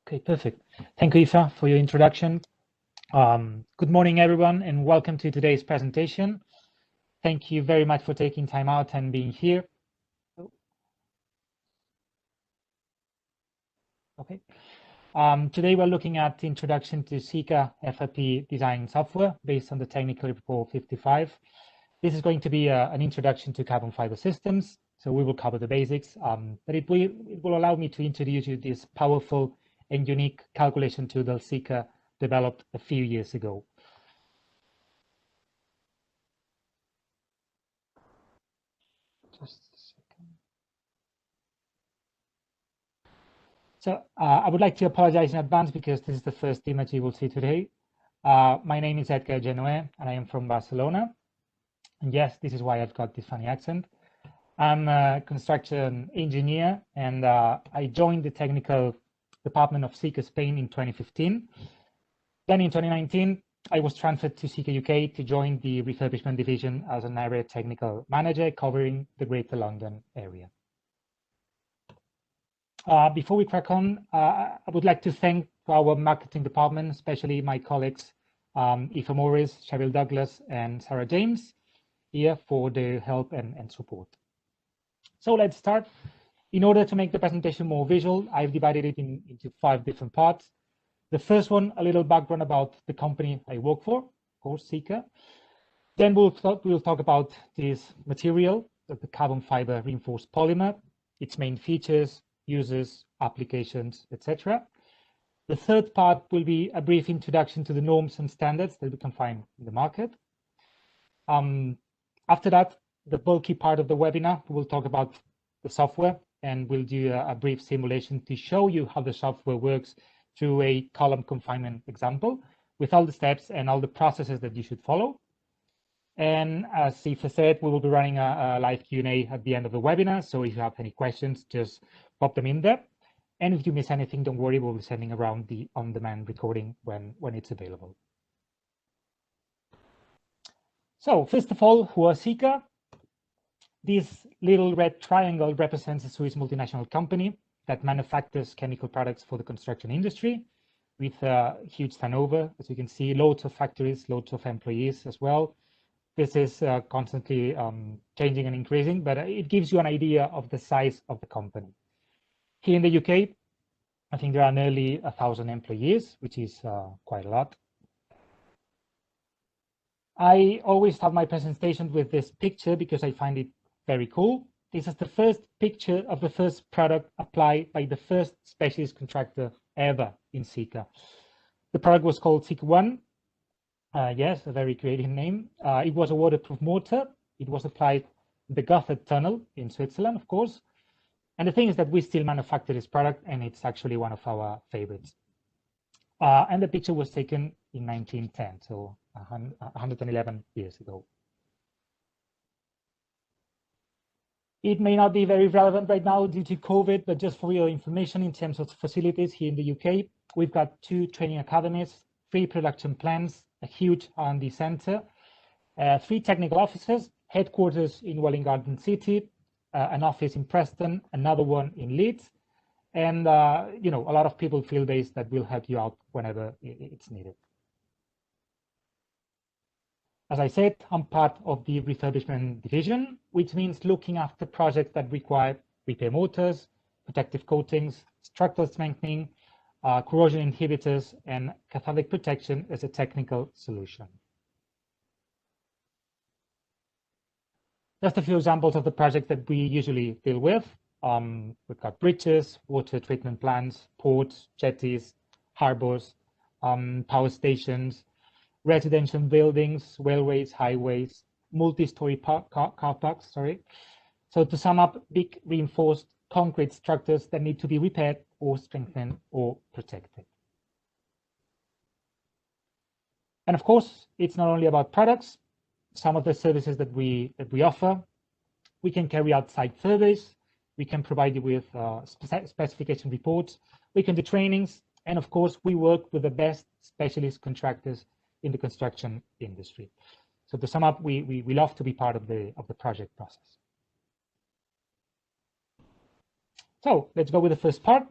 Okay, perfect. Thank you, Aoife, for your introduction. Good morning, everyone, and welcome to today's presentation. Thank you very much for taking time out and being here. Okay. Today we're looking at the introduction to Sika CFRP Design Software based on the technical report 55. This is going to be an introduction to carbon fiber systems, so we will cover the basics, but it will allow me to introduce you this powerful and unique calculation tool that Sika developed a few years ago. Just a second. So I would like to apologize in advance because this is the first image you will see today. My name is Edgar Genoe and I am from Barcelona. And yes, this is why I've got this funny accent. I'm a construction engineer and I joined the technical department of Sika Spain in 2015. Then in 2019, I was transferred to Sika UK to join the refurbishment division as an area technical manager covering the Greater London area. Before we crack on, I would like to thank our marketing department, especially my colleagues, Aoife Morris, Cheryl Douglas, and Sarah James here for their help and support. So let's start. In order to make the presentation more visual, I've divided it into 5 different parts. The first one, a little background about the company I work for, of course, Sika. Then we'll talk about this material, the carbon fiber reinforced polymer, its main features, users, applications, etc. The third part will be a brief introduction to the norms and standards that we can find in the market. After that, the bulky part of the webinar, we'll talk about the software and we'll do a brief simulation to show you how the software works through a column confinement example with all the steps and all the processes that you should follow. And as Aoife said, we will be running a live Q&A at the end of the webinar. So if you have any questions, just pop them in there. And if you miss anything, don't worry, we'll be sending around the on-demand recording when it's available. So first of all, who are Sika? This little red triangle represents a Swiss multinational company that manufactures chemical products for the construction industry with a huge turnover. As you can see, loads of factories, loads of employees as well. This is constantly changing and increasing, but it gives you an idea of the size of the company. Here in the UK, I think there are nearly 1,000 employees, which is quite a lot. I always have my presentation with this picture because I find it very cool. This is the first picture of the first product applied by the first specialist contractor ever in Sika. The product was called Sika 1. Yes, a very creative name. It was a waterproof mortar. It was applied in the Gotthard Tunnel in Switzerland, of course. And the thing is that we still manufacture this product, and it's actually one of our favorites. And the picture was taken in 1910, so 111 years ago. It may not be very relevant right now due to COVID, but just for your information, in terms of facilities here in the UK, we've got 2 training academies, 3 production plants, a huge R&D center, 3 technical offices, headquarters in Welwyn Garden City, an office in Preston, another one in Leeds, and you know, a lot of people field-based that will help you out whenever it's needed. As I said, I'm part of the refurbishment division, which means looking after projects that require repair mortars, protective coatings, structural strengthening, corrosion inhibitors, and cathodic protection as a technical solution. Just a few examples of the projects that we usually deal with. We've got bridges, water treatment plants, ports, jetties, harbors, power stations, residential buildings, railways, highways, multi-story car parks, sorry. So to sum up, big reinforced concrete structures that need to be repaired or strengthened or protected. And of course, it's not only about products. Some of the services that we offer, we can carry out site surveys, we can provide you with specification reports, we can do trainings, and of course, we work with the best specialist contractors in the construction industry. So to sum up, we love to be part of the project process. So let's go with the first part.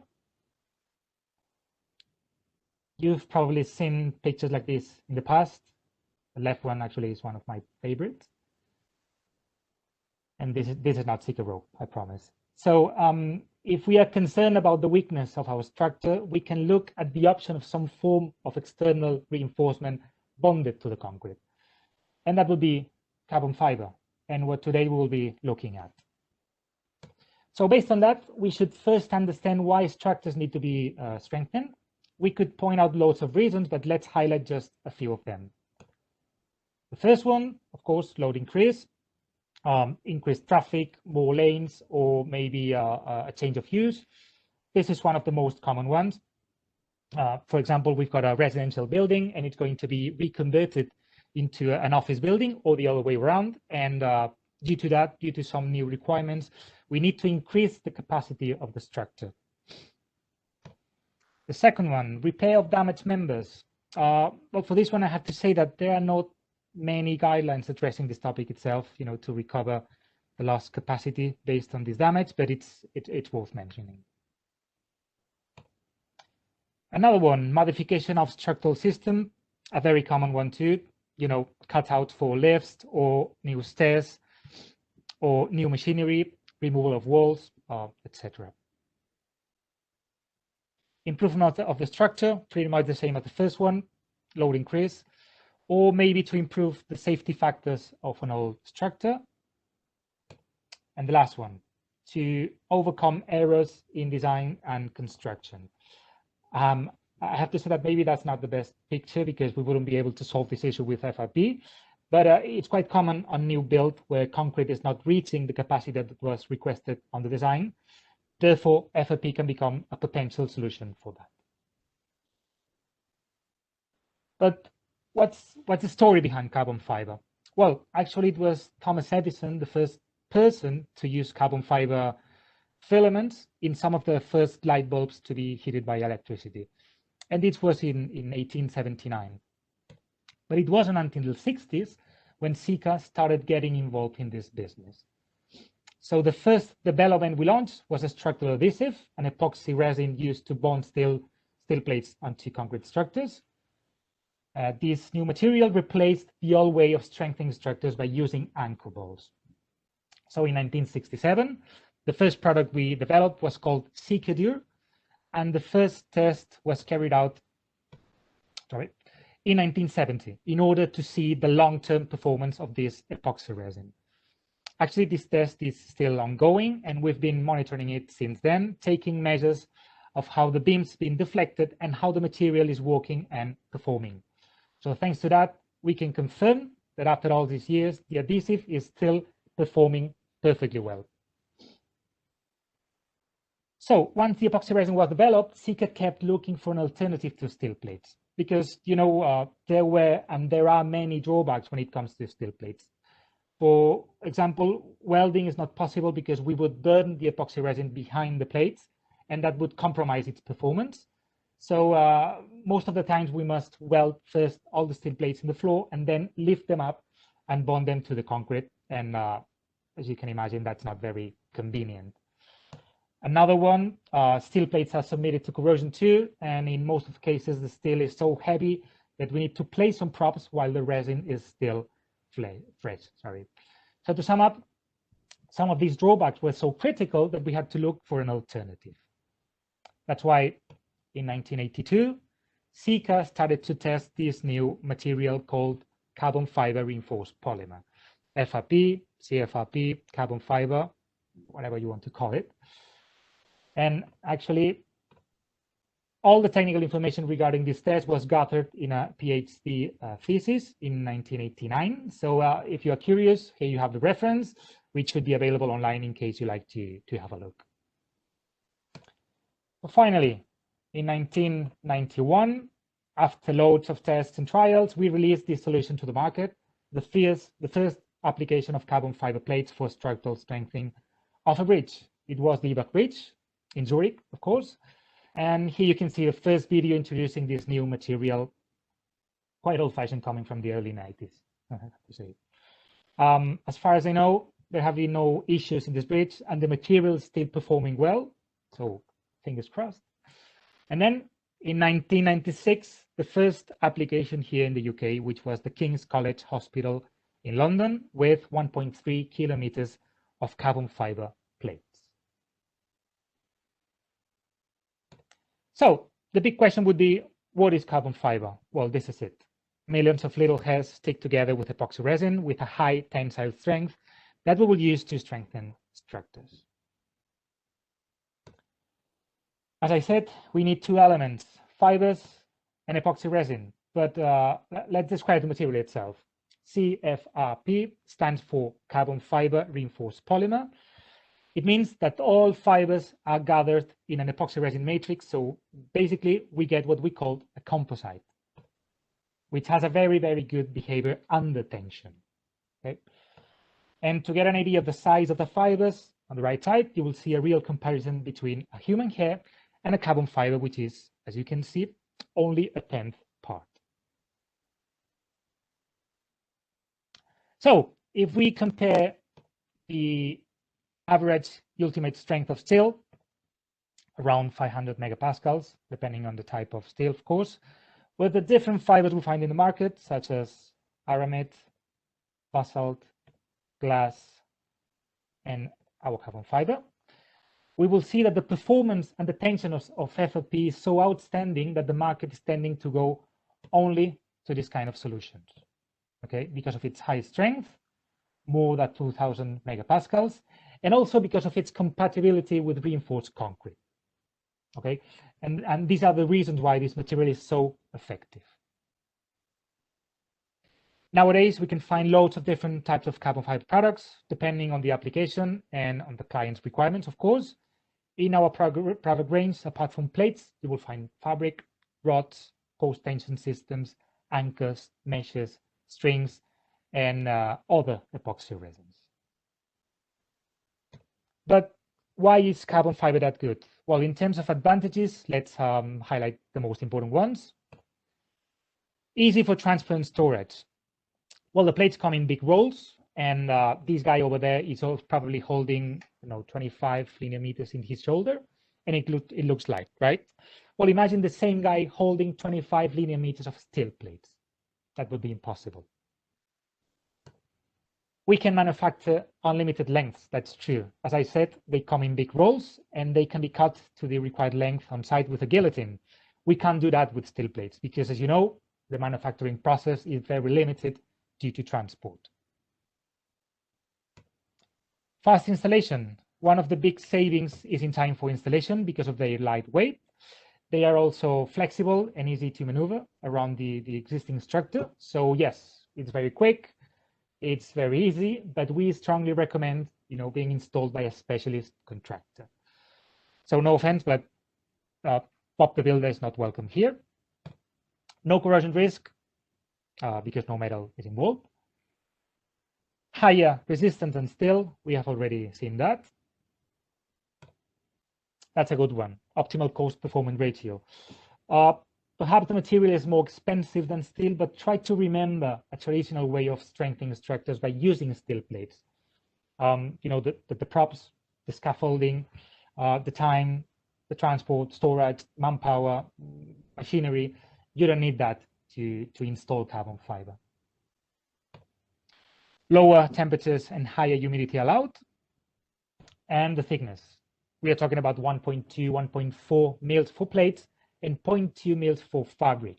You've probably seen pictures like this in the past. The left one actually is one of my favorites. And this is not Sika rope, I promise. So if we are concerned about the weakness of our structure, we can look at the option of some form of external reinforcement bonded to the concrete. And that will be carbon fiber, and what today we will be looking at. So based on that, we should first understand why structures need to be strengthened. We could point out loads of reasons, but let's highlight just a few of them. The first one, of course, load increase, increased traffic, more lanes, or maybe a change of use. This is one of the most common ones. For example, we've got a residential building and it's going to be reconverted into an office building or the other way around. And due to that, due to some new requirements, we need to increase the capacity of the structure. The second one, repair of damaged members. Well, for this one, I have to say that there are not many guidelines addressing this topic itself, to recover the lost capacity based on this damage, but it's worth mentioning. Another one, modification of structural system, a very common one too, cutout for lifts or new stairs or new machinery, removal of walls, etc. Improvement of the structure, pretty much the same as the first one, load increase, or maybe to improve the safety factors of an old structure. And the last one, to overcome errors in design and construction. I have to say that maybe that's not the best picture because we wouldn't be able to solve this issue with FRP, but it's quite common on new build where concrete is not reaching the capacity that was requested on the design. Therefore, FRP can become a potential solution for that. But what's the story behind carbon fiber? Well, actually, it was Thomas Edison, the first person to use carbon fiber filaments in some of the first light bulbs to be heated by electricity. And this was in 1879. But it wasn't until the 60s when Sika started getting involved in this business. So the first development we launched was a structural adhesive, an epoxy resin used to bond steel plates onto concrete structures. This new material replaced the old way of strengthening structures by using anchor bolts. So in 1967, the first product we developed was called Sika Dur, and the first test was carried out in 1970 in order to see the long-term performance of this epoxy resin. Actually, this test is still ongoing, and we've been monitoring it since then, taking measures of how the beam's been deflected and how the material is working and performing. So thanks to that, we can confirm that after all these years, the adhesive is still performing perfectly well. So once the epoxy resin was developed, Sika kept looking for an alternative to steel plates because, there were and there are many drawbacks when it comes to steel plates. For example, welding is not possible because we would burn the epoxy resin behind the plates and that would compromise its performance. So most of the times we must weld first all the steel plates in the floor and then lift them up and bond them to the concrete. And as you can imagine, that's not very convenient. Another one, steel plates are submitted to corrosion too. And in most of the cases, the steel is so heavy that we need to place some props while the resin is still fresh. So to sum up, some of these drawbacks were so critical that we had to look for an alternative. That's why in 1982, Sika started to test this new material called Carbon Fibre Reinforced Polymer, FRP, CFRP, carbon fiber, whatever you want to call it. And actually, all the technical information regarding this test was gathered in a PhD thesis in 1989. So if you are curious, here you have the reference, which should be available online in case you like to have a look. But finally, in 1991, after loads of tests and trials, we released this solution to the market, the first application of carbon fiber plates for structural strengthening of a bridge. It was the Ibach Bridge in Zurich, of course. And here you can see the first video introducing this new material, quite old-fashioned, coming from the early 90s, I have to say. As far as I know, there have been no issues in this bridge, and the material is still performing well, so fingers crossed. And then in 1996, the first application here in the UK, which was the King's College Hospital in London with 1.3 kilometers of carbon fiber plates. So the big question would be, what is carbon fiber? Well, this is it. Millions of little hairs stick together with epoxy resin with a high tensile strength that we will use to strengthen structures. As I said, we need two elements, fibers and epoxy resin, but let's describe the material itself. CFRP stands for Carbon Fibre Reinforced Polymer. It means that all fibers are gathered in an epoxy resin matrix, so basically we get what we call a composite, which has a very, very good behavior under tension. Okay? And to get an idea of the size of the fibers, on the right side, you will see a real comparison between a human hair and a carbon fiber, which is, as you can see, only a 10th part. So if we compare the average ultimate strength of steel, around 500 megapascals, depending on the type of steel, of course, with the different fibers we find in the market, such as aramid, basalt, glass, and our carbon fiber, we will see that the performance and the tension of FFP is so outstanding that the market is tending to go only to this kind of solutions, okay, because of its high strength, more than 2000 megapascals, and also because of its compatibility with reinforced concrete, okay? And these are the reasons why this material is so effective. Nowadays, we can find loads of different types of carbon fiber products, depending on the application and on the client's requirements, of course. In our product range, apart from plates, you will find fabric, rods, post-tension systems, anchors, meshes, strings, and other epoxy resins. But why is carbon fiber that good? Well, in terms of advantages, let's highlight the most important ones. Easy for transfer and storage. Well, the plates come in big rolls, and this guy over there is probably holding 25 linear meters in his shoulder, and it looks light, right? Well, imagine the same guy holding 25 linear meters of steel plates. That would be impossible. We can manufacture unlimited lengths, that's true. As I said, they come in big rolls, and they can be cut to the required length on site with a guillotine. We can't do that with steel plates because, as you know, the manufacturing process is very limited due to transport. Fast installation. One of the big savings is in time for installation because of their lightweight. They are also flexible and easy to maneuver around the existing structure. So yes, it's very quick, it's very easy, but we strongly recommend being installed by a specialist contractor. So no offense, but Bob the Builder is not welcome here. No corrosion risk because no metal is involved. Higher resistance than steel, we have already seen that. That's a good one. Optimal cost-performance ratio. Perhaps the material is more expensive than steel, but try to remember a traditional way of strengthening structures by using steel plates. The props, the scaffolding, the time, the transport, storage, manpower, machinery. You don't need that to install carbon fiber. Lower temperatures and higher humidity allowed. And the thickness. We are talking about 1.2, 1.4 mils for plates and 0.2 mils for fabric,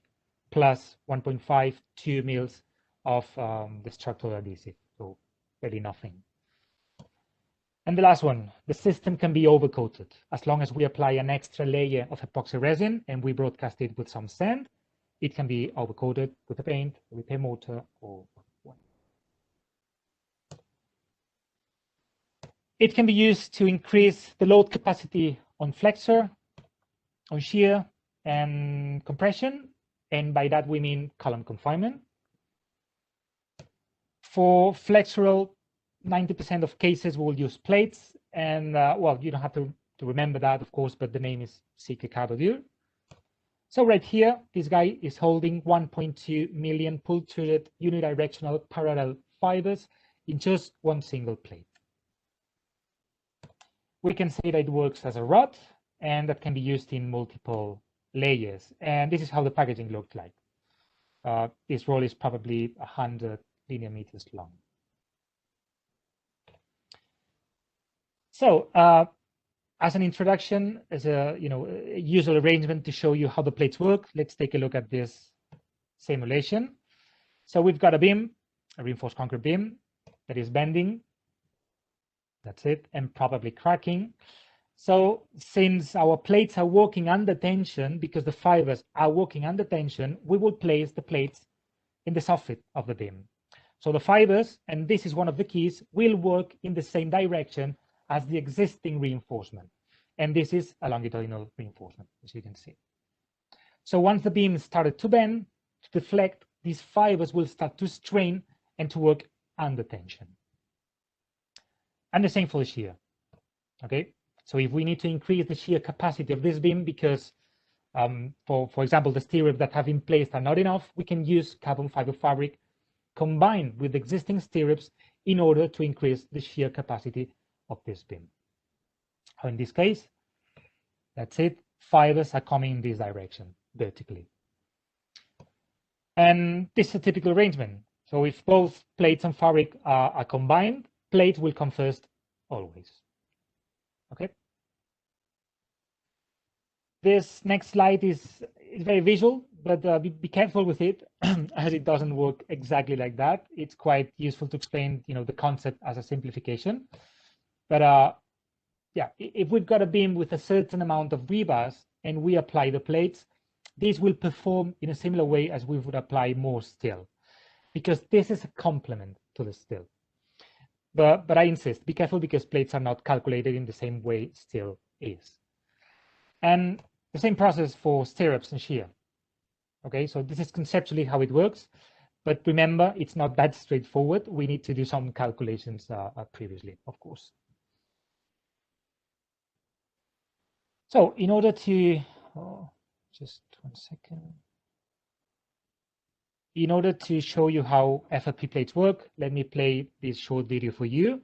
plus 1.5, 2 mils of the structural adhesive, so really nothing. And the last one, the system can be overcoated. As long as we apply an extra layer of epoxy resin and we broadcast it with some sand, it can be overcoated with a paint, a repair mortar, or one. It can be used to increase the load capacity on flexure, on shear, and compression, and by that we mean column confinement. For flexural, 90% of cases we'll use plates, and well, you don't have to remember that, of course, but the name is Sika CFRP. So right here, this guy is holding 1.2 million pull-threaded unidirectional parallel fibers in just one single plate. We can say that it works as a rod, and that can be used in multiple layers. And this is how the packaging looked like. This roll is probably 100 linear meters long. So as an introduction, as a usual arrangement to show you how the plates work, let's take a look at this simulation. So we've got a beam, a reinforced concrete beam that is bending. That's it, and probably cracking. So since our plates are working under tension, because the fibers are working under tension, we will place the plates in the soffit of the beam. So the fibers, and this is one of the keys, will work in the same direction as the existing reinforcement. And this is a longitudinal reinforcement, as you can see. So once the beam started to bend, to deflect, these fibers will start to strain and to work under tension. And the same for the shear, okay? So if we need to increase the shear capacity of this beam because, for example, the stirrups that have been placed are not enough, we can use carbon fiber fabric combined with existing stirrups in order to increase the shear capacity of this beam. In this case, that's it. Fibers are coming in this direction vertically. And this is a typical arrangement. So if both plates and fabric are combined, plate will come first always. Okay. This next slide is very visual, but be careful with it as it doesn't work exactly like that. It's quite useful to explain, the concept as a simplification. But yeah, if we've got a beam with a certain amount of rebars and we apply the plates, this will perform in a similar way as we would apply more steel, because this is a complement to the steel. But I insist, be careful because plates are not calculated in the same way steel is. And the same process for stirrups and shear. Okay, so this is conceptually how it works. But remember, it's not that straightforward. We need to do some calculations previously, of course. So in order to, just 1 second. In order to show you how FRP plates work, let me play this short video for you.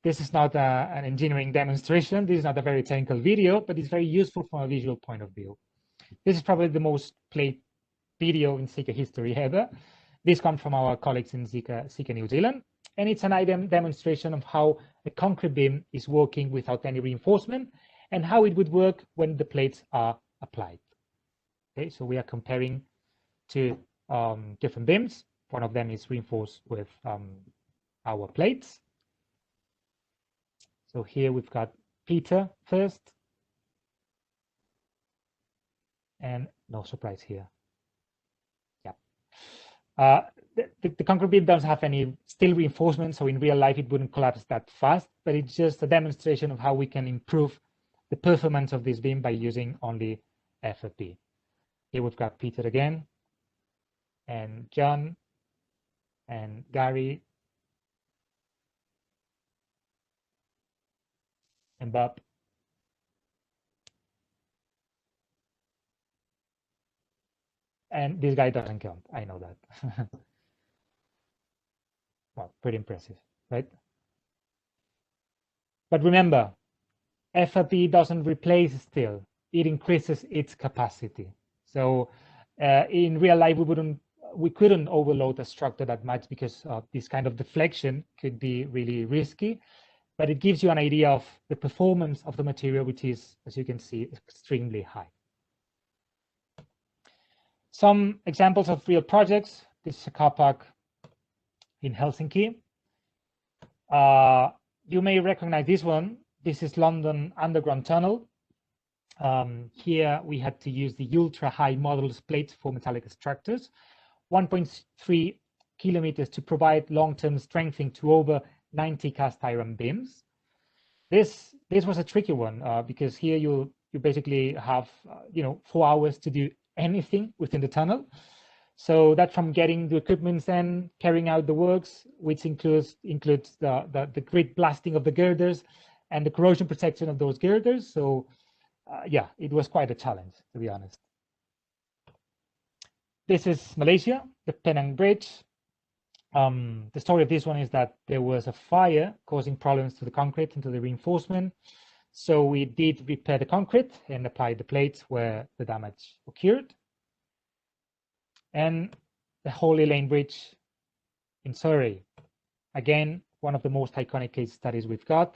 This is not an engineering demonstration. This is not a very technical video, but it's very useful from a visual point of view. This is probably the most played video in Sika history ever. This comes from our colleagues in Sika New Zealand, and it's an item demonstration of how a concrete beam is working without any reinforcement and how it would work when the plates are applied. Okay, so we are comparing two different beams. One of them is reinforced with our plates. So here we've got Peter first, and no surprise here. Yeah, the concrete beam doesn't have any steel reinforcement, so in real life it wouldn't collapse that fast, but it's just a demonstration of how we can improve the performance of this beam by using only FRP. Here we've got Peter again, and John, and Gary, and Bob. And this guy doesn't count, I know that. Well, pretty impressive, right? But remember, FRP doesn't replace steel, it increases its capacity. So in real life, we couldn't overload a structure that much because this kind of deflection could be really risky, but it gives you an idea of the performance of the material, which is, as you can see, extremely high. Some examples of real projects. This is a car park in Helsinki. You may recognize this one. This is London Underground Tunnel. Here we had to use the ultra high modulus plates for metallic structures, 1.3 kilometers to provide long-term strengthening to over 90 cast iron beams. This was a tricky one because here you basically have 4 hours to do anything within the tunnel. So that from getting the equipment and carrying out the works, which includes the grid blasting of the girders and the corrosion protection of those girders. So yeah, it was quite a challenge, to be honest. This is Malaysia, the Penang Bridge. The story of this one is that there was a fire causing problems to the concrete and to the reinforcement. So we did repair the concrete and apply the plates where the damage occurred. And the Holy Lane Bridge in Surrey, again, one of the most iconic case studies we've got,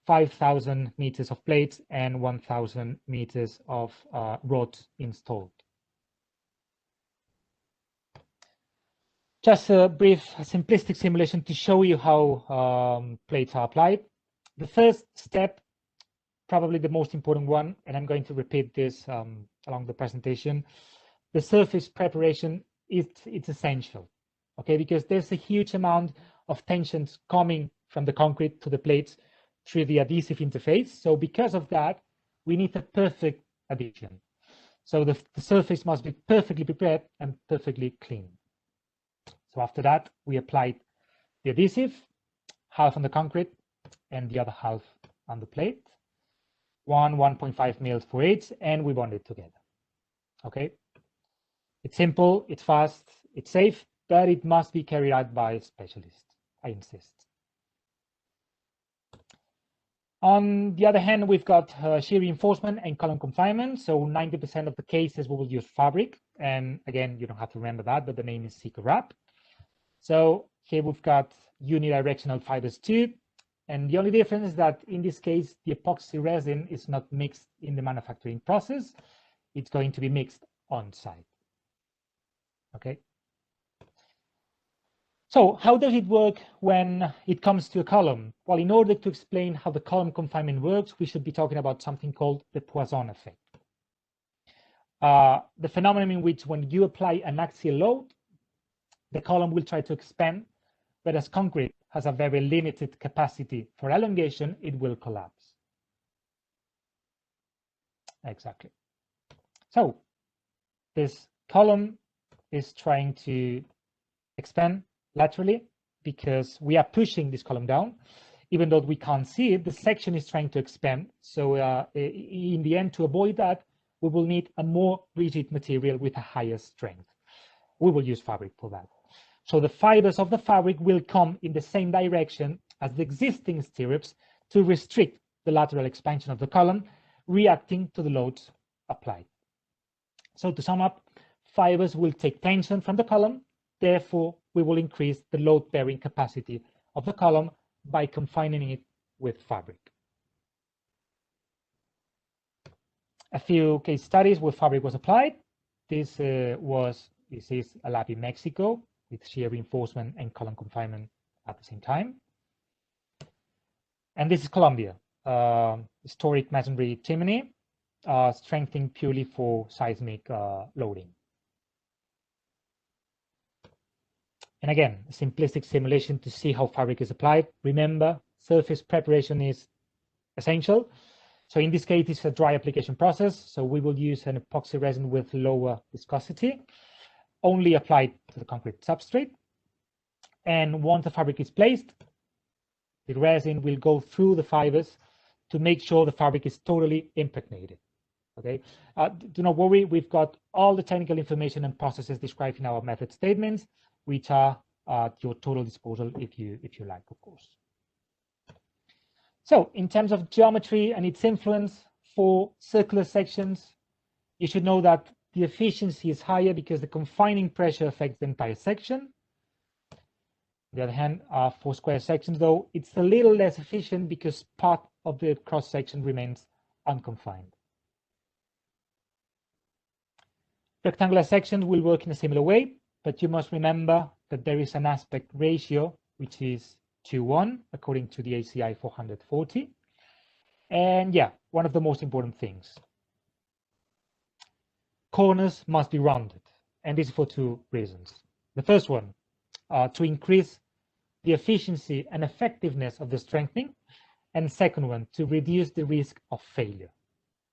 5,000 meters of plates and 1,000 meters of rods installed. Just a brief simplistic simulation to show you how plates are applied. The first step, probably the most important one, and I'm going to repeat this along the presentation, the surface preparation it's essential, okay, because there's a huge amount of tensions coming from the concrete to the plates through the adhesive interface. So because of that, we need a perfect adhesion. So the surface must be perfectly prepared and perfectly clean. So after that, we applied the adhesive, half on the concrete and the other half on the plate, 1.5 mils for each, and we bond it together. Okay, it's simple, it's fast, it's safe, but it must be carried out by a specialist, I insist. On the other hand, we've got shear reinforcement and column confinement. So 90% of the cases we will use fabric. And again, you don't have to remember that, but the name is Sika CFRP. So here we've got unidirectional fibers too. And the only difference is that in this case, the epoxy resin is not mixed in the manufacturing process. It's going to be mixed on site. Okay. So how does it work when it comes to a column? Well, in order to explain how the column confinement works, we should be talking about something called the Poisson effect. The phenomenon in which when you apply an axial load, the column will try to expand, but as concrete has a very limited capacity for elongation, it will collapse. Exactly. So this column is trying to expand laterally because we are pushing this column down. Even though we can't see it, the section is trying to expand. So in the end, to avoid that, we will need a more rigid material with a higher strength. We will use fabric for that. So the fibers of the fabric will come in the same direction as the existing stirrups to restrict the lateral expansion of the column, reacting to the loads applied. So to sum up, fibers will take tension from the column. Therefore, we will increase the load-bearing capacity of the column by confining it with fabric. A few case studies where fabric was applied. This is a lab in Mexico with shear reinforcement and column confinement at the same time. And this is Colombia, historic masonry chimney, strengthening purely for seismic loading. And again, a simplistic simulation to see how fabric is applied. Remember, surface preparation is essential. So in this case, it's a dry application process. So we will use an epoxy resin with lower viscosity, only applied to the concrete substrate. And once the fabric is placed, the resin will go through the fibers to make sure the fabric is totally impregnated. Okay, do not worry, we've got all the technical information and processes described in our method statements, which are at your total disposal if you like, of course. So in terms of geometry and its influence for circular sections, you should know that the efficiency is higher because the confining pressure affects the entire section. On the other hand, for square sections, though, it's a little less efficient because part of the cross section remains unconfined. Rectangular sections will work in a similar way, but you must remember that there is an aspect ratio, which is 2:1, according to the ACI 440. And yeah, one of the most important things. Corners must be rounded, and this is for two reasons. The first one, to increase the efficiency and effectiveness of the strengthening, and second one, to reduce the risk of failure.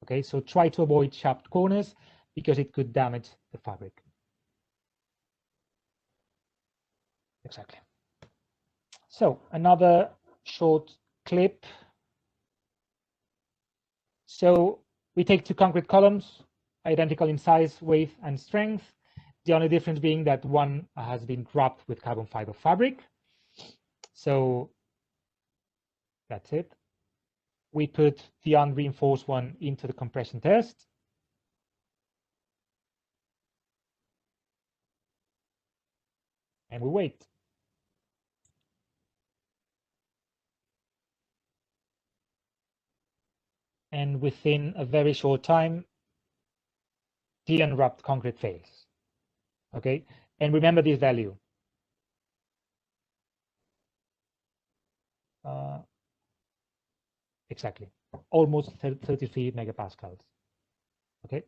Okay, so try to avoid sharp corners because it could damage the fabric. Exactly. So another short clip. So we take two concrete columns, identical in size, weight, and strength. The only difference being that one has been wrapped with carbon fiber fabric. So that's it. we put the unreinforced one into the compression test. And we wait. And within a very short time, the unwrapped concrete fails. Okay, and remember this value. Exactly, almost 33 megapascals. Okay.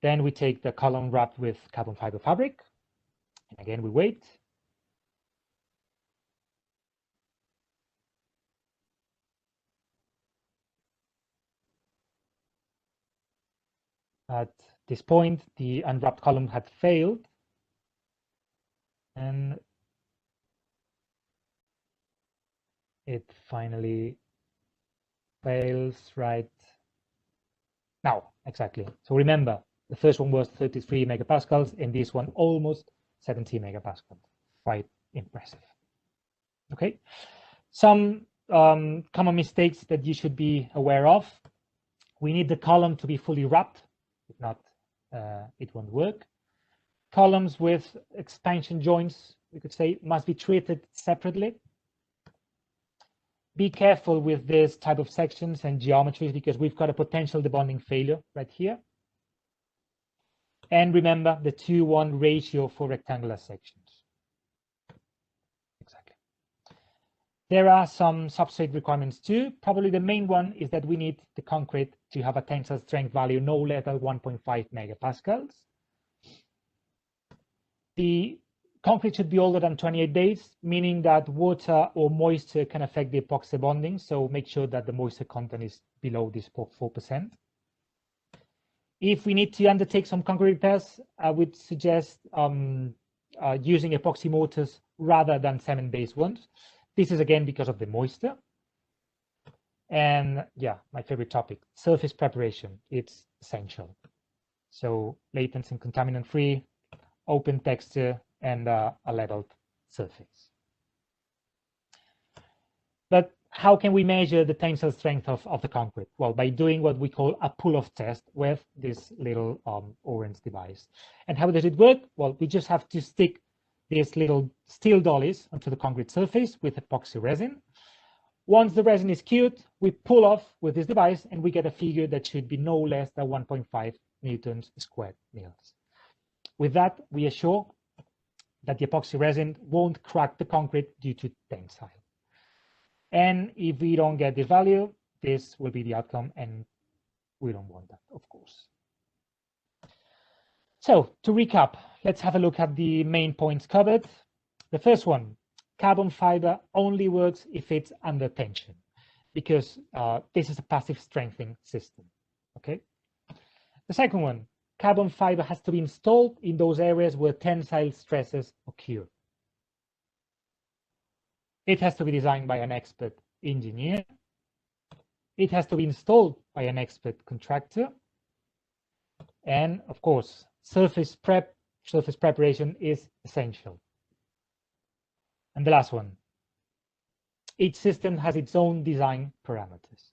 Then we take the column wrapped with carbon fiber fabric, and again we wait. At this point, the unwrapped column had failed, and it finally fails right now. Exactly. So remember, the first one was 33 megapascals, and this one almost 70 megapascals. Quite impressive. Okay. Some common mistakes that you should be aware of. We need the column to be fully wrapped. If not, it won't work. Columns with expansion joints, we could say, must be treated separately. Be careful with this type of sections and geometries because we've got a potential debonding failure right here. And remember the 2:1 ratio for rectangular sections. Exactly. There are some substrate requirements too. Probably the main one is that we need the concrete to have a tensile strength value no less than 1.5 megapascals. The concrete should be older than 28 days, meaning that water or moisture can affect the epoxy bonding. So make sure that the moisture content is below this 4%. If we need to undertake some concrete repairs, I would suggest using epoxy mortars rather than cement-based ones. This is again because of the moisture. And yeah, my favorite topic, surface preparation. It's essential. So latent and contaminant-free, open texture, and a leveled surface. But how can we measure the tensile strength of the concrete? Well, by doing what we call a pull-off test with this little orange device. And how does it work? Well, we just have to stick these little steel dollies onto the concrete surface with epoxy resin. Once the resin is cured, we pull off with this device and we get a figure that should be no less than 1.5 newtons squared meters. With that, we assure that the epoxy resin won't crack the concrete due to tensile. And if we don't get this value, this will be the outcome, and we don't want that, of course. So to recap, let's have a look at the main points covered. The first one, carbon fiber only works if it's under tension, because this is a passive strengthening system, okay? The second one, carbon fiber has to be installed in those areas where tensile stresses occur. It has to be designed by an expert engineer. It has to be installed by an expert contractor. And of course, surface preparation is essential. And the last one, each system has its own design parameters.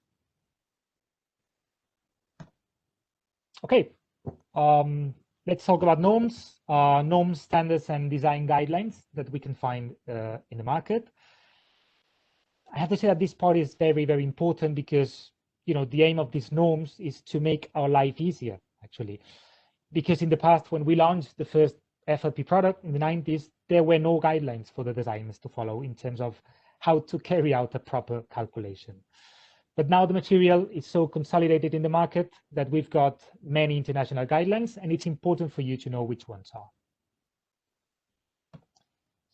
Okay, let's talk about norms, norms, standards, and design guidelines that we can find in the market. I have to say that this part is very, very important because, you know, the aim of these norms is to make our life easier, actually. Because in the past, when we launched the first FRP product in the 90s, there were no guidelines for the designers to follow in terms of how to carry out a proper calculation. But now the material is so consolidated in the market that we've got many international guidelines, and it's important for you to know which ones are.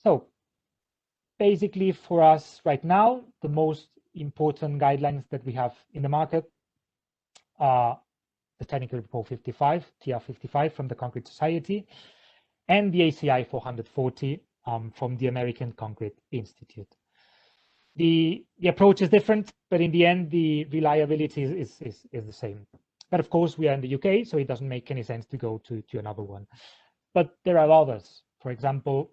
So basically for us right now, the most important guidelines that we have in the market are the Technical Report 55, TR55 from the Concrete Society, and the ACI 440 from the American Concrete Institute. The approach is different, but in the end, the reliability is the same. But of course, we are in the UK, so it doesn't make any sense to go to another one. But there are others. For example,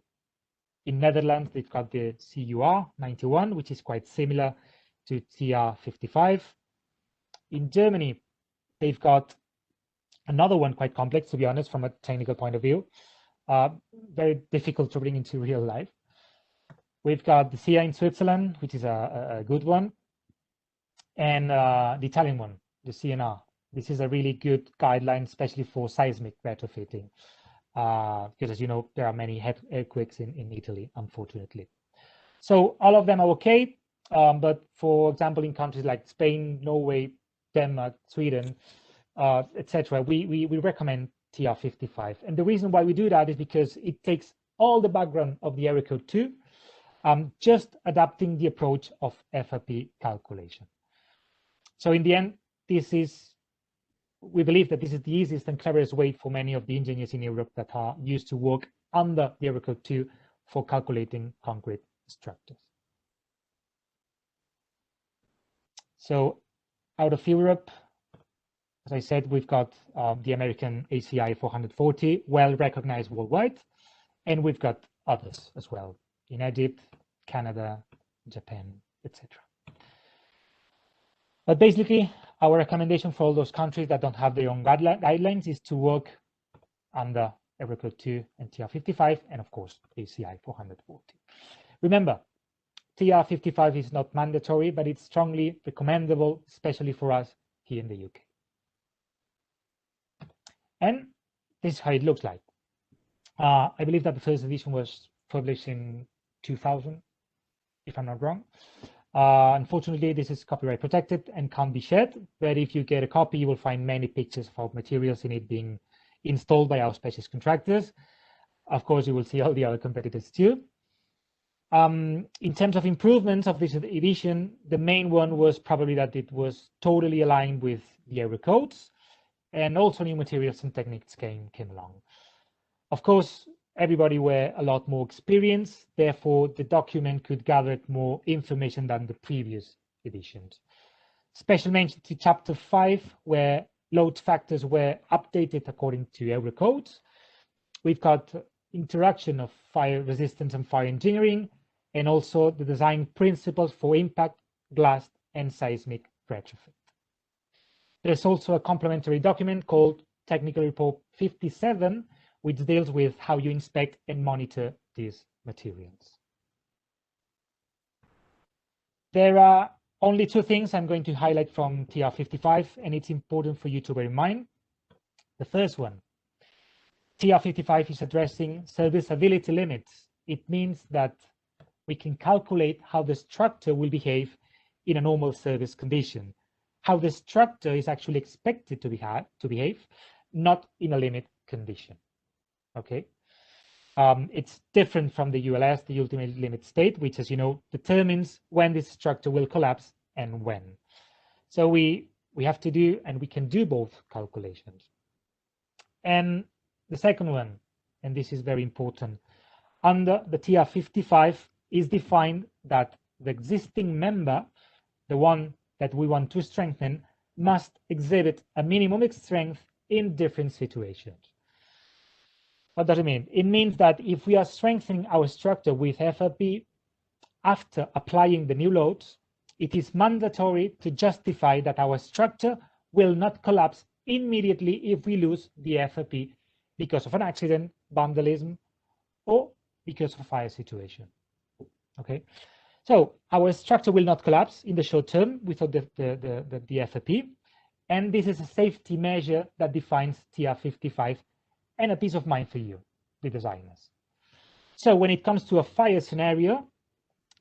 In Netherlands, they've got the CUR91, which is quite similar to TR55. In Germany, they've got another one quite complex, to be honest, from a technical point of view, very difficult to bring into real life. We've got the CIA in Switzerland, which is a good one, and the Italian one, the CNR. This is a really good guideline, especially for seismic retrofitting, because as you know, there are many earthquakes in Italy, unfortunately. So all of them are okay, but for example, in countries like Spain, Norway, Denmark, Sweden, etc., we recommend TR55. And the reason why we do that is because it takes all the background of the Eurocode 2, just adapting the approach of FRP calculation. So in the end, we believe that this is the easiest and cleverest way for many of the engineers in Europe that are used to work under the Eurocode 2 for calculating concrete structures. So out of Europe, as I said, we've got the American ACI 440, well recognized worldwide, and we've got others as well in Egypt, Canada, Japan, etc. But basically, our recommendation for all those countries that don't have their own guidelines is to work under Eurocode 2 and TR55, and of course, ACI 440. Remember, TR55 is not mandatory, but it's strongly recommendable, especially for us here in the UK. And this is how it looks like. I believe that the first edition was published in 2000, if I'm not wrong. Unfortunately, this is copyright protected and can't be shared, but if you get a copy, you will find many pictures of our materials in it being installed by our specialist contractors. Of course, you will see all the other competitors too. In terms of improvements of this edition, the main one was probably that it was totally aligned with the Eurocodes, and also new materials and techniques came along. Of course, everybody were a lot more experienced, therefore the document could gather more information than the previous editions. Special mention to chapter 5, where load factors were updated according to Eurocodes. We've got interaction of fire resistance and fire engineering, and also the design principles for impact, blast, and seismic retrofit. There's also a complementary document called Technical Report 57, which deals with how you inspect and monitor these materials. There are only two things I'm going to highlight from TR55, and it's important for you to bear in mind. The first one, TR55 is addressing serviceability limits. It means that we can calculate how the structure will behave in a normal service condition, how the structure is actually expected to behave, not in a limit condition. Okay, it's different from the ULS, the ultimate limit state, which, as you know, determines when this structure will collapse and when. So we have to do, and we can do both calculations. And the second one, and this is very important, under the TR55 is defined that the existing member, the one that we want to strengthen, must exhibit a minimum strength in different situations. What does it mean? It means that if we are strengthening our structure with FRP after applying the new loads, it is mandatory to justify that our structure will not collapse immediately if we lose the FRP because of an accident, vandalism, or because of a fire situation. Okay, so our structure will not collapse in the short term without the FRP, and this is a safety measure that defines TR55 and a peace of mind for you, the designers. So when it comes to a fire scenario,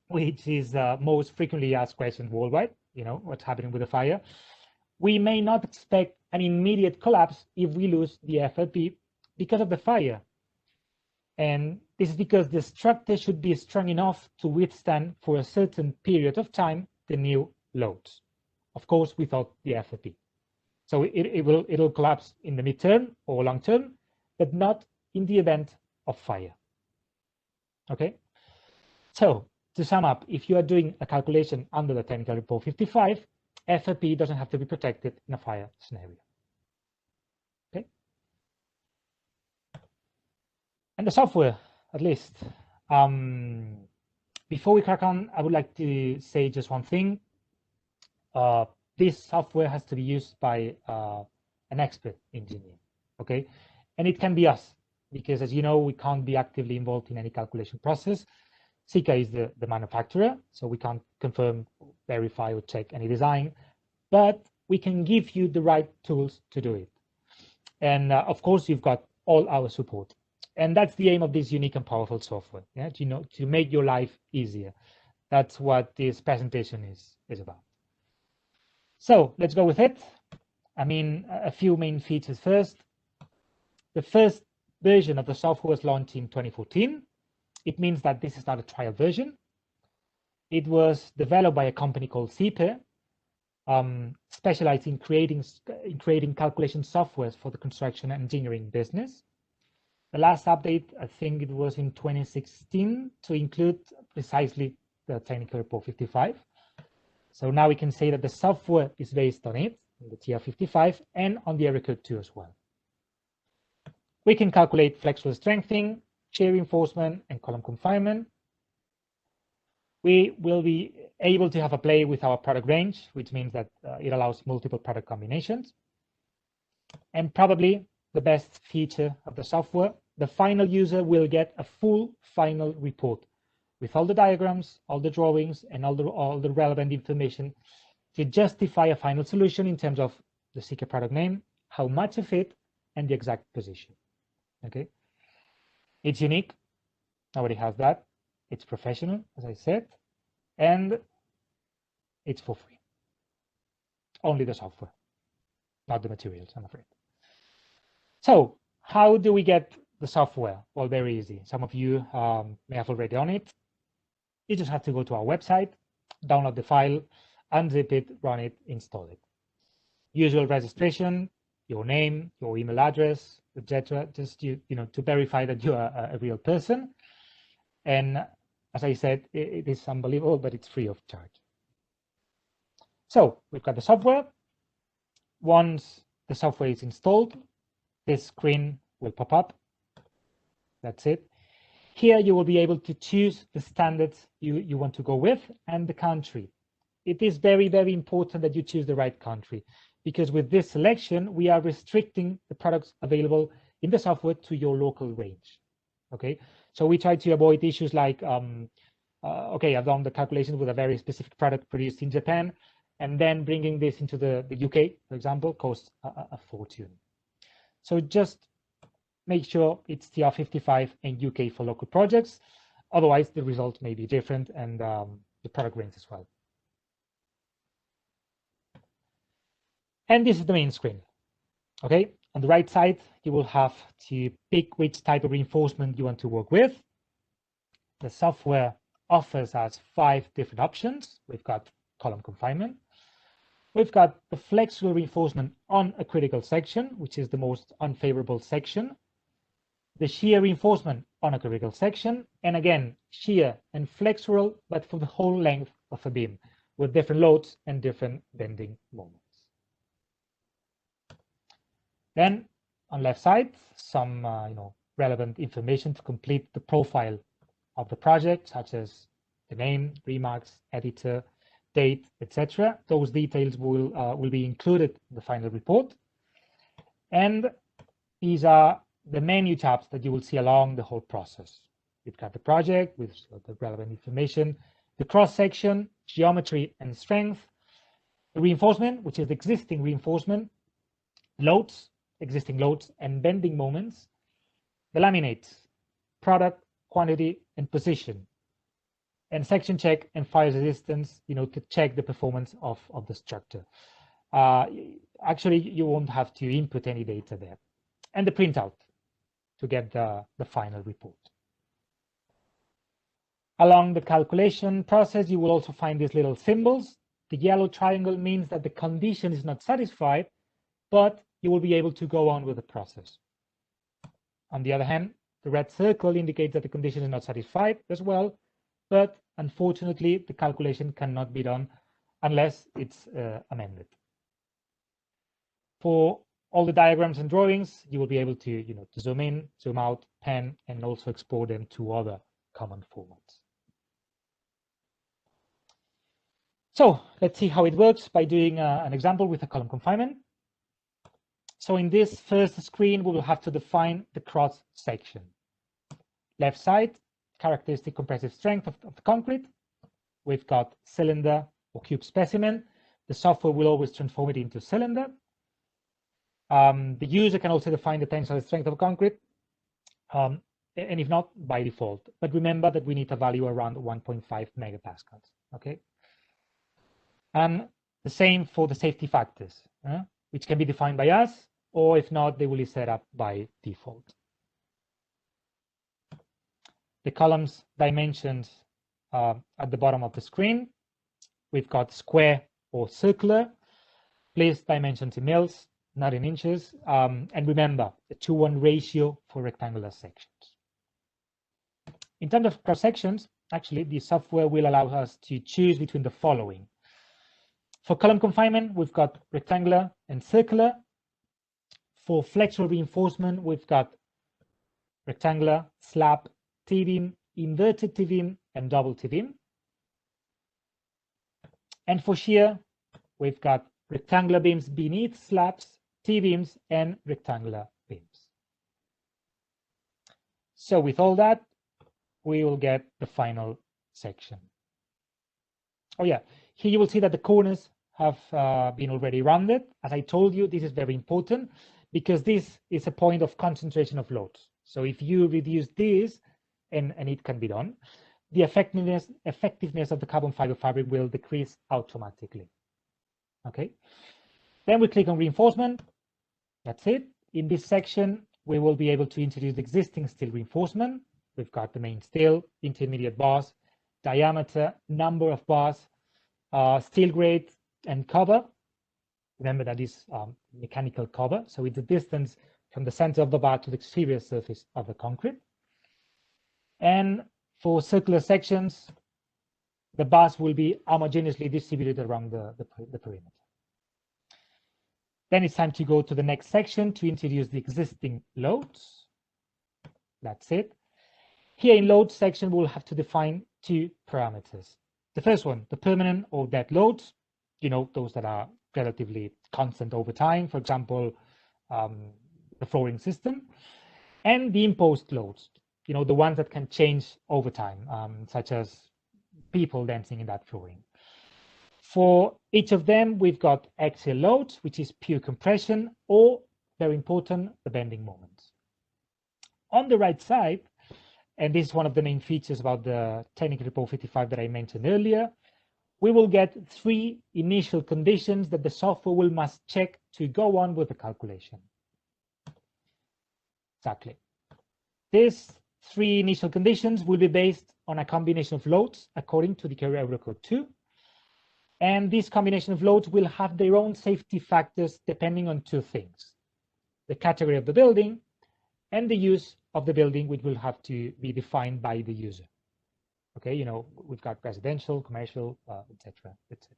which is the most frequently asked question worldwide, you know, what's happening with the fire, we may not expect an immediate collapse if we lose the FRP because of the fire. And this is because the structure should be strong enough to withstand for a certain period of time the new loads, of course, without the FRP. So it'll collapse in the midterm or long term, but not in the event of fire. Okay, so to sum up, if you are doing a calculation under the Technical Report 55, FRP doesn't have to be protected in a fire scenario. Okay, and the software, at least, Before we crack on, I would like to say just one thing. This software has to be used by an expert engineer, okay? And it can be us, because as you know, we can't be actively involved in any calculation process. Sika is the manufacturer, so we can't confirm, verify, or check any design, but we can give you the right tools to do it. And of course, you've got all our support. And that's the aim of this unique and powerful software, yeah? To make your life easier. That's what this presentation is about. So let's go with it. I mean, a few main features first. The first version of the software was launched in 2014. It means that this is not a trial version. It was developed by a company called Sika, specialized in creating calculation softwares for the construction and engineering business. The last update, I think it was in 2016, to include precisely the technical report 55. So now we can say that the software is based on it, the TR55, and on the Eurocode 2 as well. We can calculate flexible strengthening, shear reinforcement, and column confinement. We will be able to have a play with our product range, which means that it allows multiple product combinations. And probably the best feature of the software, the final user will get a full final report with all the diagrams, all the drawings, and all the relevant information to justify a final solution in terms of the Sika product name, how much of it, and the exact position. Okay, it's unique. Nobody has that. It's professional, as I said, and it's for free. Only the software, not the materials, I'm afraid. So how do we get the software? Well, very easy. Some of you may have already done it. You just have to go to our website, download the file, unzip it, run it, install it. Usual registration, your name, your email address, etc. Just to verify that you are a real person. And as I said, it is unbelievable, but it's free of charge. So we've got the software. Once the software is installed, this screen will pop up. That's it. Here you will be able to choose the standards you want to go with and the country. It is very, very important that you choose the right country, because with this selection, we are restricting the products available in the software to your local range. Okay, so we try to avoid issues like, okay, I've done the calculations with a very specific product produced in Japan, and then bringing this into the UK, for example, costs a fortune. So just make sure it's TR55 and UK for local projects. Otherwise, the result may be different, and the product range as well. And this is the main screen. Okay, on the right side, you will have to pick which type of reinforcement you want to work with. The software offers us 5 different options. We've got column confinement. We've got the flexible reinforcement on a critical section, which is the most unfavorable section. The shear reinforcement on a critical section, and again, shear and flexural, but for the whole length of a beam, with different loads and different bending moments. Then on left side, some relevant information to complete the profile of the project, such as the name, remarks, editor, date, etc. Those details will be included in the final report. And these are the menu tabs that you will see along the whole process. You've got the project with the relevant information, the cross-section, geometry and strength, the reinforcement, which is the existing reinforcement, loads, existing loads and bending moments, the laminates, product, quantity and position, and section check and fire resistance, to check the performance of the structure. Actually, you won't have to input any data there. And the printout to get the final report. Along the calculation process, you will also find these little symbols. The yellow triangle means that the condition is not satisfied, but you will be able to go on with the process. On the other hand, the red circle indicates that the condition is not satisfied as well, but unfortunately, the calculation cannot be done unless it's amended. For all the diagrams and drawings, you will be able to, to zoom in, zoom out, pen, and also export them to other common formats. So let's see how it works by doing an example with a column confinement. So in this first screen, we will have to define the cross section. Left side, characteristic compressive strength of the concrete. We've got cylinder or cube specimen. The software will always transform it into cylinder. The user can also define the tensile strength of concrete, and if not, by default. But remember that we need a value around 1.5 megapascals, okay? And the same for the safety factors, which can be defined by us, or if not, they will be set up by default. The columns dimensions at the bottom of the screen. We've got square or circular. Please dimensions in mils, not in inches. And remember, the 2:1 ratio for rectangular sections. In terms of cross sections, actually, the software will allow us to choose between the following. For column confinement, we've got rectangular and circular. For flexural reinforcement, we've got rectangular, slab, T-beam, inverted T-beam, and double T-beam. And for shear, we've got rectangular beams beneath slabs, T-beams, and rectangular beams. So with all that, we will get the final section. Oh yeah, here you will see that the corners have been already rounded. As I told you, this is very important because this is a point of concentration of loads. So if you reduce this, and it can be done, the effectiveness of the carbon fiber fabric will decrease automatically. Okay. Then we click on reinforcement. That's it. In this section, we will be able to introduce the existing steel reinforcement. We've got the main steel, intermediate bars, diameter, number of bars, steel grade, and cover. Remember that is mechanical cover. So it's the distance from the center of the bar to the exterior surface of the concrete. And for circular sections, the bars will be homogeneously distributed around the perimeter. Then it's time to go to the next section to introduce the existing loads. That's it. Here in load section, we'll have to define two parameters. The first one, the permanent or dead loads, those that are relatively constant over time, for example, the flooring system, and the imposed loads, the ones that can change over time, such as people dancing in that flooring. For each of them, we've got axial loads, which is pure compression, or, very important, the bending moments. On the right side, and this is one of the main features about the technical report 55 that I mentioned earlier, we will get three initial conditions that the software must check to go on with the calculation. Exactly. These three initial conditions will be based on a combination of loads according to the Eurocode 2. And this combination of loads will have their own safety factors depending on two things: the category of the building and the use of the building, which will have to be defined by the user. Okay, we've got residential, commercial, etc., etc.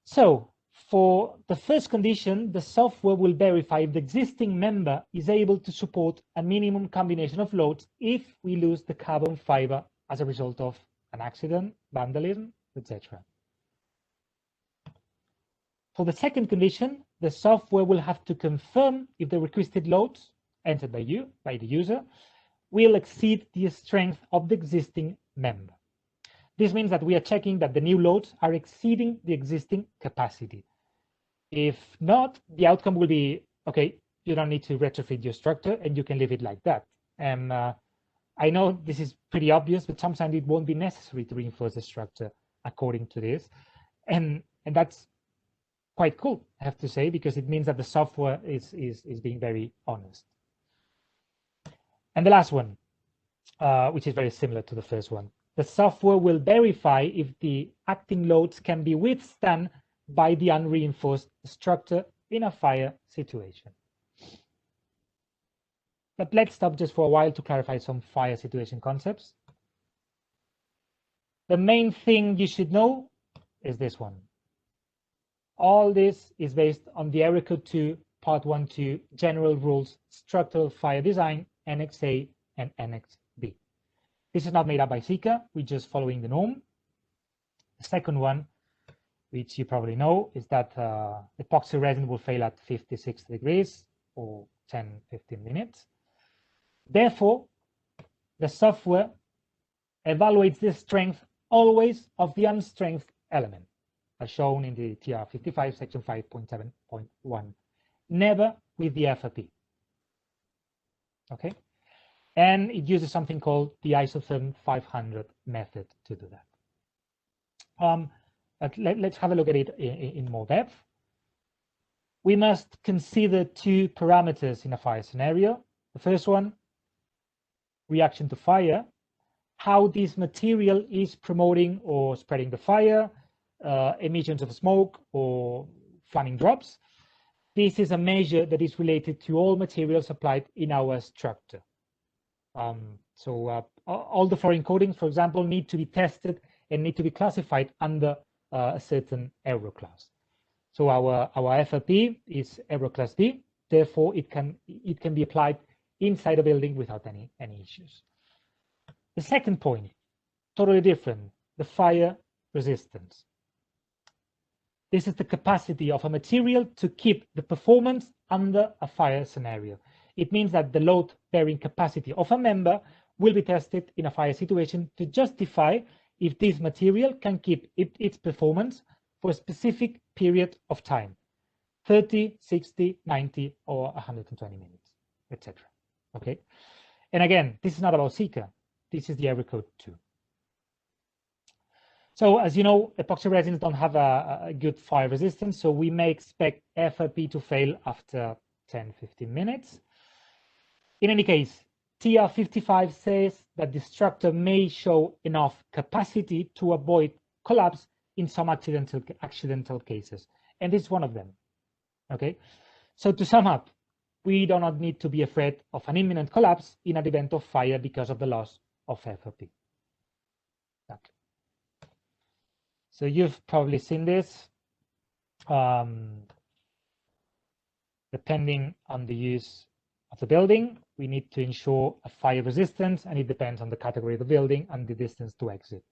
So for the first condition, the software will verify if the existing member is able to support a minimum combination of loads if we lose the carbon fiber as a result of an accident, vandalism, etc. For the second condition, the software will have to confirm if the requested loads entered by the user, will exceed the strength of the existing member. This means that we are checking that the new loads are exceeding the existing capacity. If not, the outcome will be, okay, you don't need to retrofit your structure and you can leave it like that. And I know this is pretty obvious, but sometimes it won't be necessary to reinforce the structure according to this. And that's quite cool, I have to say, because it means that the software is being very honest. And the last one, which is very similar to the first one, the software will verify if the acting loads can be withstood by the unreinforced structure in a fire situation. But let's stop just for a while to clarify some fire situation concepts. The main thing you should know is this one. All this is based on the Eurocode 2 Part 1.2 General Rules Structural Fire Design, Annex A and Annex B. This is not made up by Sika, we're just following the norm. The second one, which you probably know, is that epoxy resin will fail at 56 degrees or 10-15 minutes. Therefore, the software evaluates the strength always of the unstrength element, as shown in the TR55 section 5.7.1, never with the FRP. Okay, and it uses something called the isotherm 500 method to do that. Let's have a look at it in more depth. We must consider two parameters in a fire scenario. The first one, reaction to fire, how this material is promoting or spreading the fire, emissions of smoke or flaming drops. This is a measure that is related to all materials applied in our structure. All the flooring coatings, for example, need to be tested and need to be classified under a certain aero class. So our FRP is aero class D, therefore it can be applied inside a building without any issues. The second point, totally different, the fire resistance. This is the capacity of a material to keep the performance under a fire scenario. It means that the load-bearing capacity of a member will be tested in a fire situation to justify if this material can keep its performance for a specific period of time, 30, 60, 90, or 120 minutes, etc. Okay, and again, this is not about Sika. This is the Eurocode 2. So as you know, epoxy resins don't have a good fire resistance, so we may expect FRP to fail after 10-15 minutes. In any case, TR55 says that the structure may show enough capacity to avoid collapse in some accidental cases, and this is one of them. Okay, so to sum up, we do not need to be afraid of an imminent collapse in an event of fire because of the loss of FRP. Okay. So you've probably seen this. Depending on the use of the building, we need to ensure a fire resistance, and it depends on the category of the building and the distance to exit.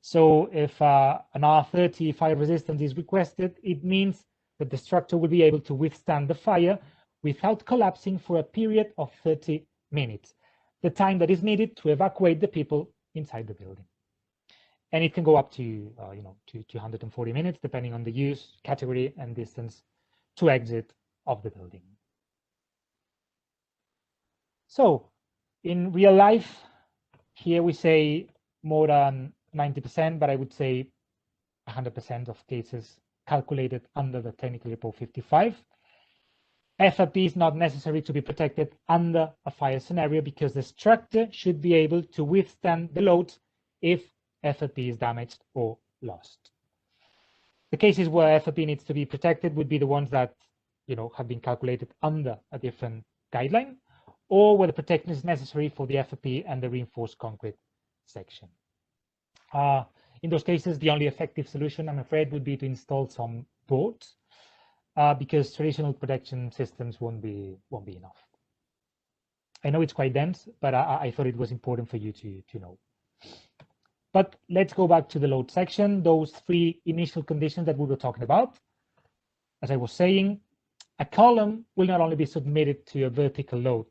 So if an R30 fire resistance is requested, it means that the structure will be able to withstand the fire without collapsing for a period of 30 minutes, the time that is needed to evacuate the people inside the building. And it can go up to, to 240 minutes, depending on the use, category, and distance to exit of the building. So in real life, here we say more than 90%, but I would say 100% of cases calculated under the technical report 55. FRP is not necessary to be protected under a fire scenario because the structure should be able to withstand the loads if FRP is damaged or lost. The cases where FRP needs to be protected would be the ones that have been calculated under a different guideline, or where the protection is necessary for the FRP and the reinforced concrete section. In those cases, the only effective solution, I'm afraid, would be to install some boards, because traditional protection systems won't be enough. I know it's quite dense, but I thought it was important for you to know. But let's go back to the load section, those three initial conditions that we were talking about. As I was saying, a column will not only be submitted to a vertical load.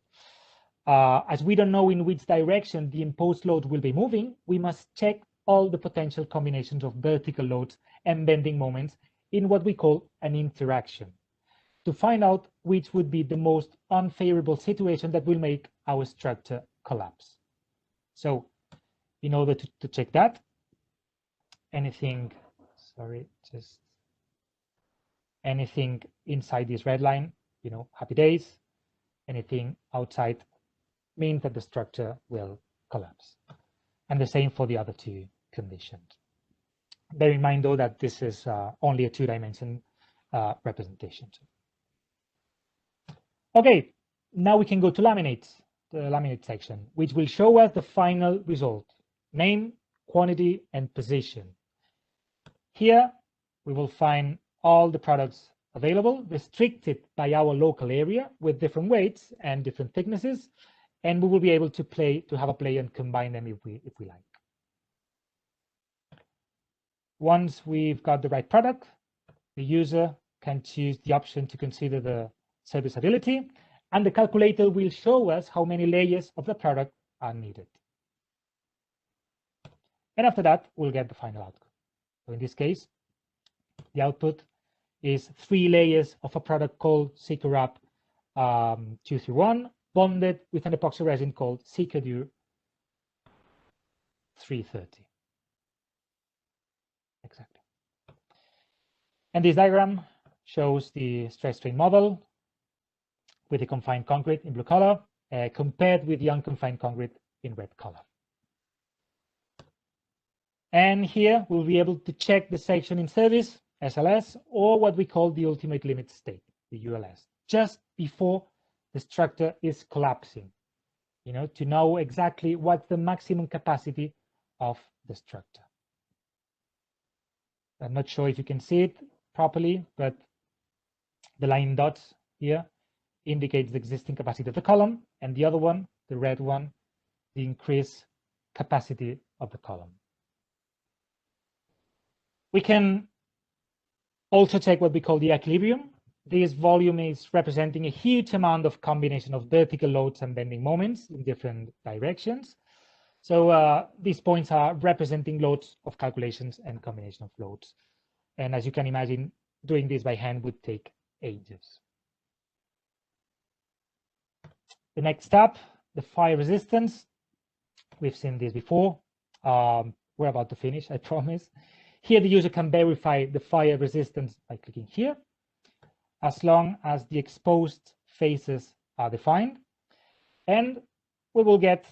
As we don't know in which direction the imposed load will be moving, we must check all the potential combinations of vertical loads and bending moments in what we call an interaction, to find out which would be the most unfavorable situation that will make our structure collapse. So in order to check that, anything inside this red line, happy days. Anything outside means that the structure will collapse. And the same for the other two conditions. Bear in mind, though, that this is only a two-dimension representation. Okay, now we can go to laminates, the laminate section, which will show us the final result: name, quantity, and position. Here, we will find all the products available, restricted by our local area with different weights and different thicknesses, and we will be able to have a play and combine them if we like. Once we've got the right product, the user can choose the option to consider the serviceability, and the calculator will show us how many layers of the product are needed. And after that, we'll get the final outcome. So in this case, the output is 3 layers of a product called Sika CFRP 231, bonded with an epoxy resin called Sika 330. Exactly. And this diagram shows the stress strain model with the confined concrete in blue color compared with the unconfined concrete in red color. And here we'll be able to check the section in service, SLS, or what we call the ultimate limit state, the ULS, just before the structure is collapsing, to know exactly what's the maximum capacity of the structure. I'm not sure if you can see it properly, but the line dots here indicates the existing capacity of the column, and the other one, the red one, the increased capacity of the column. We can also check what we call the equilibrium. This volume is representing a huge amount of combination of vertical loads and bending moments in different directions. So these points are representing loads of calculations and combination of loads. And as you can imagine, doing this by hand would take ages. The next step, the fire resistance. We've seen this before. We're about to finish, I promise. Here, the user can verify the fire resistance by clicking here, as long as the exposed faces are defined. And we will get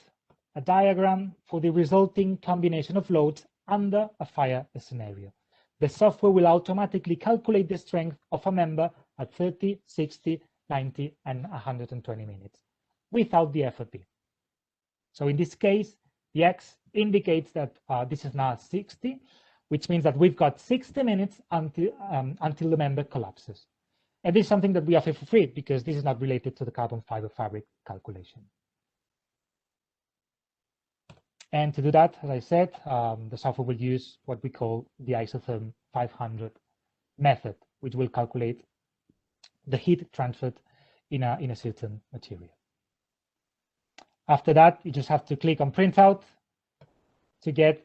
a diagram for the resulting combination of loads under a fire scenario. The software will automatically calculate the strength of a member at 30, 60, 90, and 120 minutes without the FRP. So in this case, the X indicates that this is now 60, which means that we've got 60 minutes until the member collapses. And this is something that we offer for free because this is not related to the carbon fiber fabric calculation. And to do that, as I said, the software will use what we call the isotherm 500 method, which will calculate the heat transferred in a certain material. After that, you just have to click on printout to get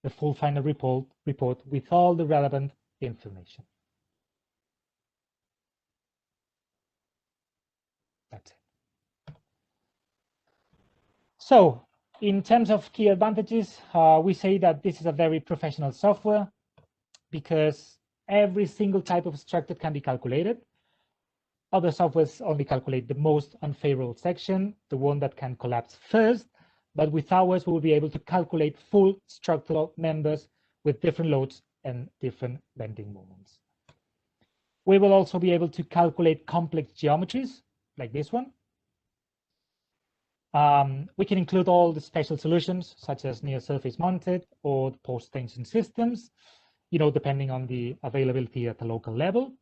the full final report with all the relevant information. That's it. So in terms of key advantages, we say that this is a very professional software because every single type of structure can be calculated. Other softwares only calculate the most unfavorable section, the one that can collapse first, but with ours, we will be able to calculate full structural members with different loads and different bending moments. We will also be able to calculate complex geometries like this one. We can include all the special solutions such as near surface mounted or post-tension systems, depending on the availability at the local level.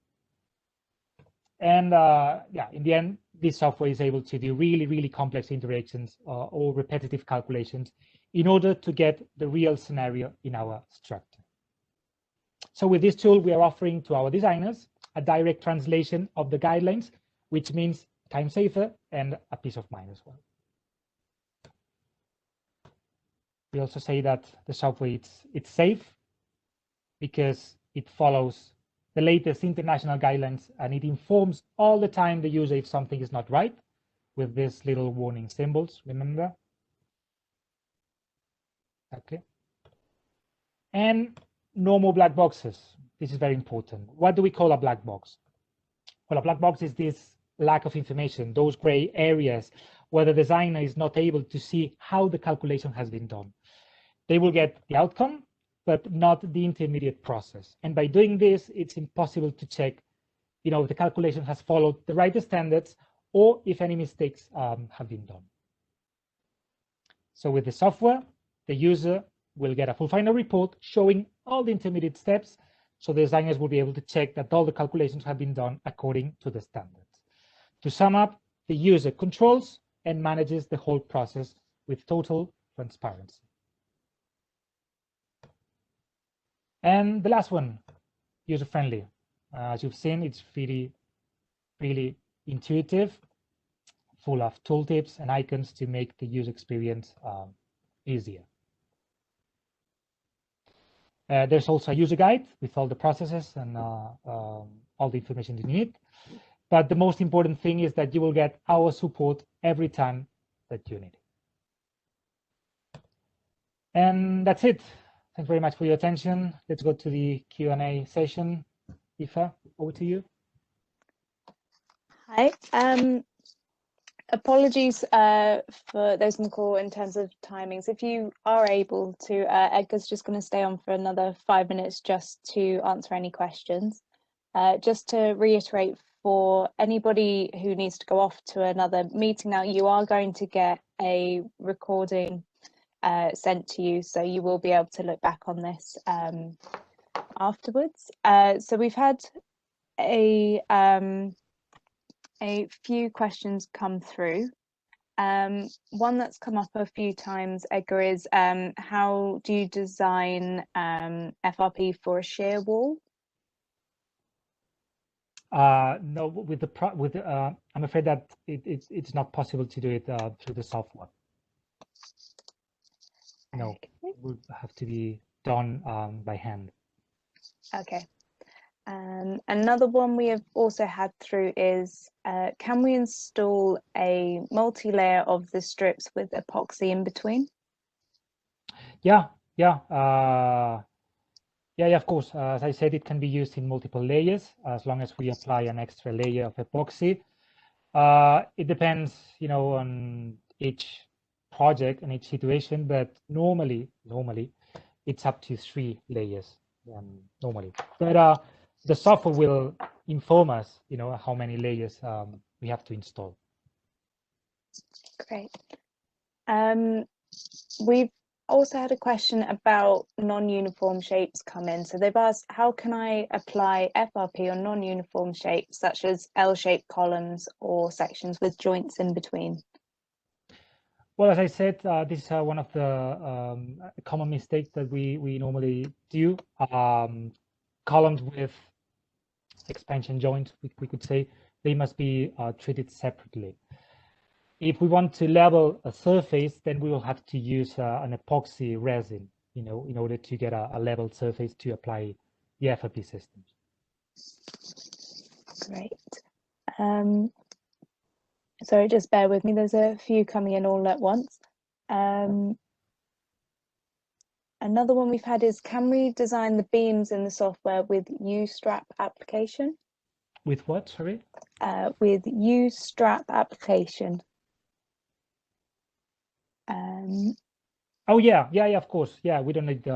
And yeah, in the end, this software is able to do really, really complex interactions or repetitive calculations in order to get the real scenario in our structure. So with this tool, we are offering to our designers a direct translation of the guidelines, which means time saver and a peace of mind as well. We also say that the software it's safe because it follows the latest international guidelines and it informs all the time the user if something is not right with these little warning symbols, remember? Okay. And no more black boxes. This is very important. What do we call a black box? Well, a black box is this lack of information, those gray areas where the designer is not able to see how the calculation has been done. They will get the outcome, but not the intermediate process. And by doing this, it's impossible to check, if the calculation has followed the right standards or if any mistakes have been done. So with the software, the user will get a full final report showing all the intermediate steps. So the designers will be able to check that all the calculations have been done according to the standards. To sum up, the user controls and manages the whole process with total transparency. And the last one, user-friendly. As you've seen, it's really intuitive, full of tooltips and icons to make the user experience easier. There's also a user guide with all the processes and all the information you need. But the most important thing is that you will get our support every time that you need it. And that's it. Thanks very much for your attention. Let's go to the Q&A session. Aoife, over to you. Hi. Apologies for those on the call in terms of timings. If you are able to, Edgar's just going to stay on for another 5 minutes just to answer any questions. Just to reiterate, for anybody who needs to go off to another meeting now, you are going to get a recording sent to you, so you will be able to look back on this afterwards. So we've had a few questions come through. One that's come up a few times, Edgar, is how do you design FRP for a shear wall? No, I'm afraid that it's not possible to do it through the software. No, Okay. it would have to be done by hand. Okay. Another one we have also had through is, can we install a multi-layer of the strips with epoxy in between? Yeah, of course. As I said, it can be used in multiple layers as long as we apply an extra layer of epoxy. It depends, on each project and each situation, but normally it's up to 3 layers normally. But the software will inform us, how many layers we have to install. Great. We've also had a question about non-uniform shapes come in. So they've asked, how can I apply FRP on non-uniform shapes such as L-shaped columns or sections with joints in between? Well, as I said, this is one of the common mistakes that we normally do. Columns with expansion joints, we could say, they must be treated separately. If we want to level a surface, then we will have to use an epoxy resin, in order to get a level surface to apply the FRP systems. Great. Sorry, just bear with me. There's a few coming in all at once. Another one we've had is, can we design the beams in the software with U-strap application? With what, sorry? With U-strap application. Oh yeah, of course. Yeah, we don't need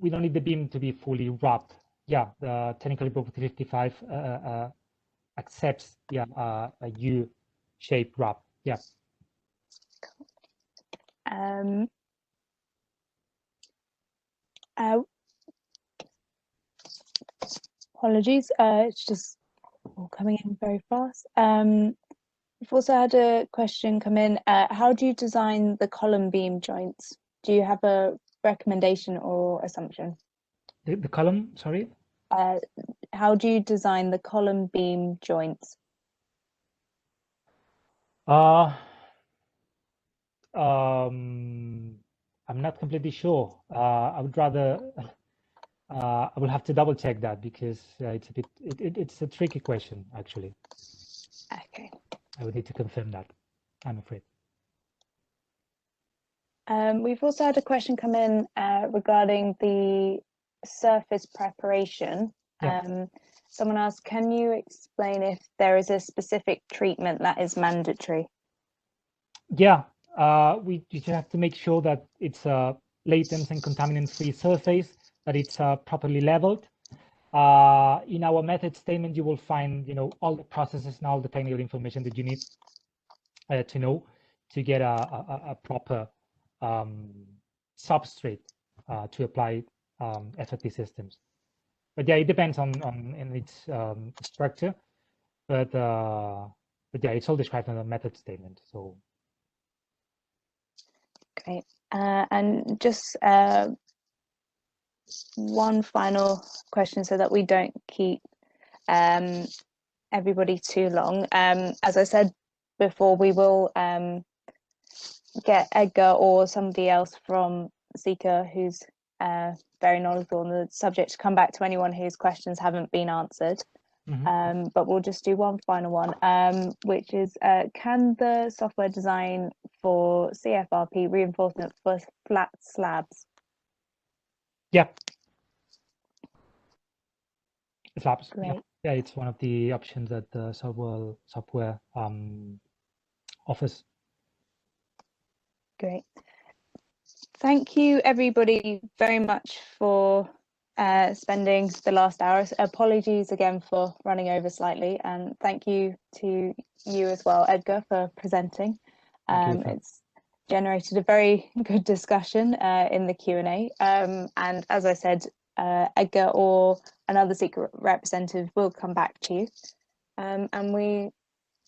we don't need the beam to be fully wrapped. Yeah, the technical report 55 accepts a U-shaped wrap. Yeah. Apologies, it's just all coming in very fast. We've also had a question come in. How do you design the column beam joints? Do you have a recommendation or assumption? The column, sorry? How do you design the column beam joints? I'm not completely sure. I would rather, I will have to double check that because it's a tricky question, actually. Okay. I would need to confirm that, I'm afraid. We've also had a question come in regarding the surface preparation. Yeah. Someone asked, can you explain if there is a specific treatment that is mandatory? Yeah, we just have to make sure that it's a latent and contaminant-free surface, that it's properly leveled. In our method statement, you will find, all the processes and all the technical information that you need to know to get a proper substrate to apply FRP systems. But yeah, it depends on its structure. But yeah, it's all described in the method statement. So great. And just one final question so that we don't keep everybody too long. As I said before, we will get Edgar or somebody else from Sika who's very knowledgeable on the subject to come back to anyone whose questions haven't been answered. But we'll just do one final one, which is, can the software design for CFRP reinforcement for flat slabs? yeah, slabs. Great. Yeah, it's one of the options that the software offers. Great. Thank you, everybody, very much for spending the last hour. Apologies again for running over slightly, and thank you to you as well, Edgar, for presenting. It's generated a very good discussion in the Q&A, and as I said, Edgar or another Sika representative will come back to you, and we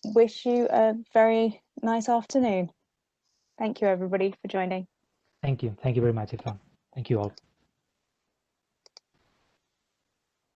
wish you a very nice afternoon. Thank you, everybody, for joining. Thank you very much, Ifan. Thank you all.